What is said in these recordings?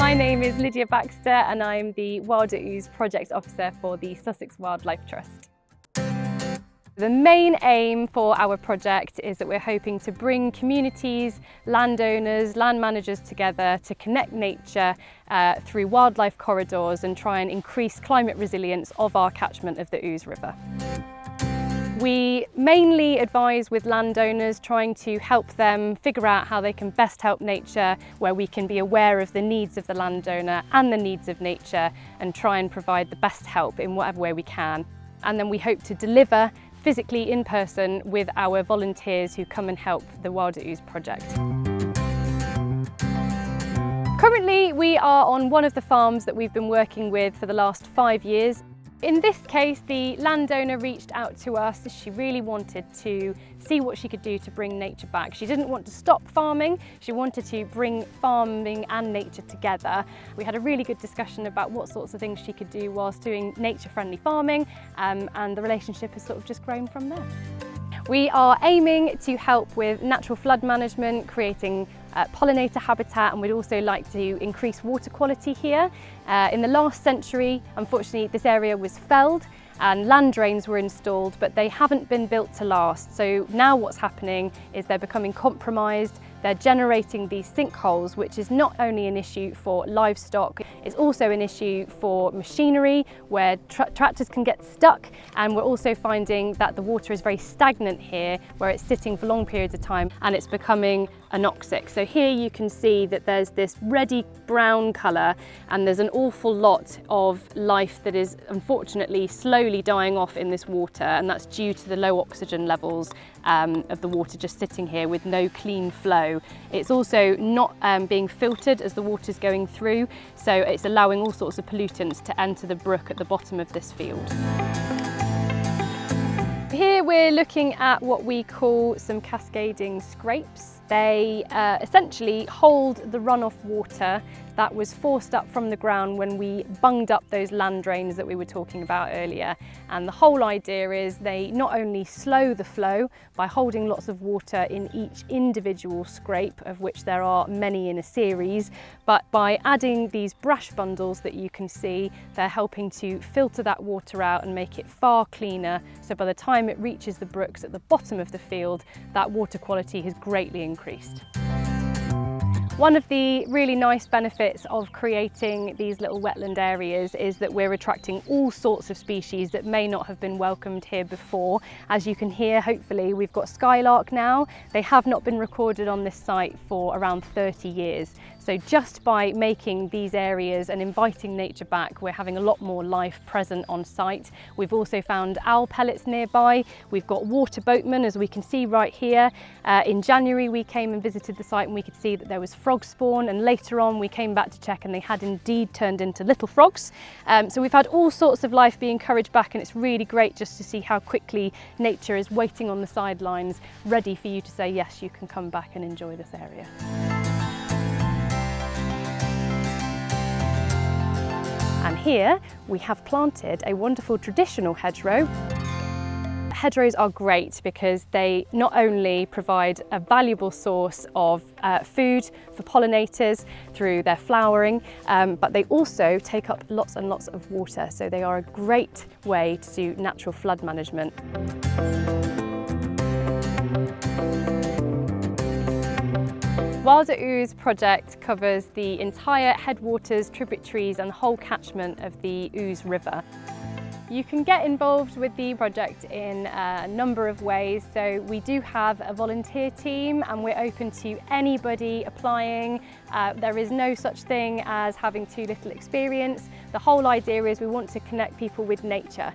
My name is Lydia Baxter and I'm the Wilder Ouse Project Officer for the Sussex Wildlife Trust. The main aim for our project is that we're hoping to bring communities, landowners, land managers together to connect nature through wildlife corridors and try and increase climate resilience of our catchment of the Ouse River. We mainly advise with landowners, trying to help them figure out how they can best help nature, where we can be aware of the needs of the landowner and the needs of nature and try and provide the best help in whatever way we can. And then we hope to deliver physically in person with our volunteers who come and help the Wilder Ouse project. Currently, we are on one of the farms that we've been working with for the last 5 years. In this case, the landowner reached out to us. She really wanted to see what she could do to bring nature back. She didn't want to stop farming. She wanted to bring farming and nature together. We had a really good discussion about what sorts of things she could do whilst doing nature-friendly farming, and the relationship has sort of just grown from there. We are aiming to help with natural flood management, creating pollinator habitat, and we'd also like to increase water quality here. In the last century, unfortunately, this area was felled and land drains were installed, but they haven't been built to last. So now what's happening is they're becoming compromised. They're generating these sinkholes, which is not only an issue for livestock, it's also an issue for machinery, where tractors can get stuck. And we're also finding that the water is very stagnant here, where it's sitting for long periods of time and it's becoming anoxic. So here you can see that there's this reddy brown colour, and there's an awful lot of life that is unfortunately slowly dying off in this water, and that's due to the low oxygen levels of the water just sitting here with no clean flow. It's also not being filtered as the water's going through, so it's allowing all sorts of pollutants to enter the brook at the bottom of this field. Here we're looking at what we call some cascading scrapes. They essentially hold the runoff water that was forced up from the ground when we bunged up those land drains that we were talking about earlier. And the whole idea is they not only slow the flow by holding lots of water in each individual scrape, of which there are many in a series, but by adding these brash bundles that you can see, they're helping to filter that water out and make it far cleaner. So by the time it reaches the brooks at the bottom of the field, that water quality has greatly increased. One of the really nice benefits of creating these little wetland areas is that we're attracting all sorts of species that may not have been welcomed here before. As you can hear, hopefully, we've got skylark now. They have not been recorded on this site for around 30 years. So just by making these areas and inviting nature back, we're having a lot more life present on site. We've also found owl pellets nearby. We've got water boatmen, as we can see right here. In January, we came and visited the site and we could see that there was frog spawn, and later on we came back to check and they had indeed turned into little frogs. So we've had all sorts of life be encouraged back, and it's really great just to see how quickly nature is waiting on the sidelines, ready for you to say, yes, you can come back and enjoy this area. And here we have planted a wonderful traditional hedgerow. Hedgerows are great because they not only provide a valuable source of food for pollinators through their flowering, but they also take up lots and lots of water. So they are a great way to do natural flood management. Wilder Ouse project covers the entire headwaters, tributaries and the whole catchment of the Ouse River. You can get involved with the project in a number of ways. So we do have a volunteer team and we're open to anybody applying. There is no such thing as having too little experience. The whole idea is we want to connect people with nature.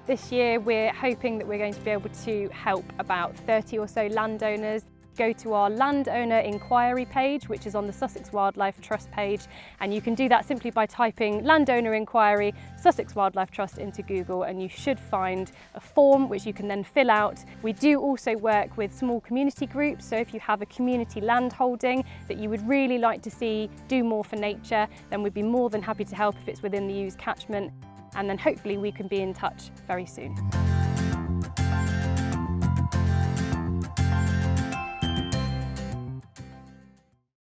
This year we're hoping that we're going to be able to help about 30 or so landowners. Go to our landowner inquiry page, which is on the Sussex Wildlife Trust page, and you can do that simply by typing landowner inquiry Sussex Wildlife Trust into Google, and you should find a form which you can then fill out. We do also work with small community groups, so if you have a community land holding that you would really like to see do more for nature, then we'd be more than happy to help if it's within the Ouse catchment, and then hopefully we can be in touch very soon.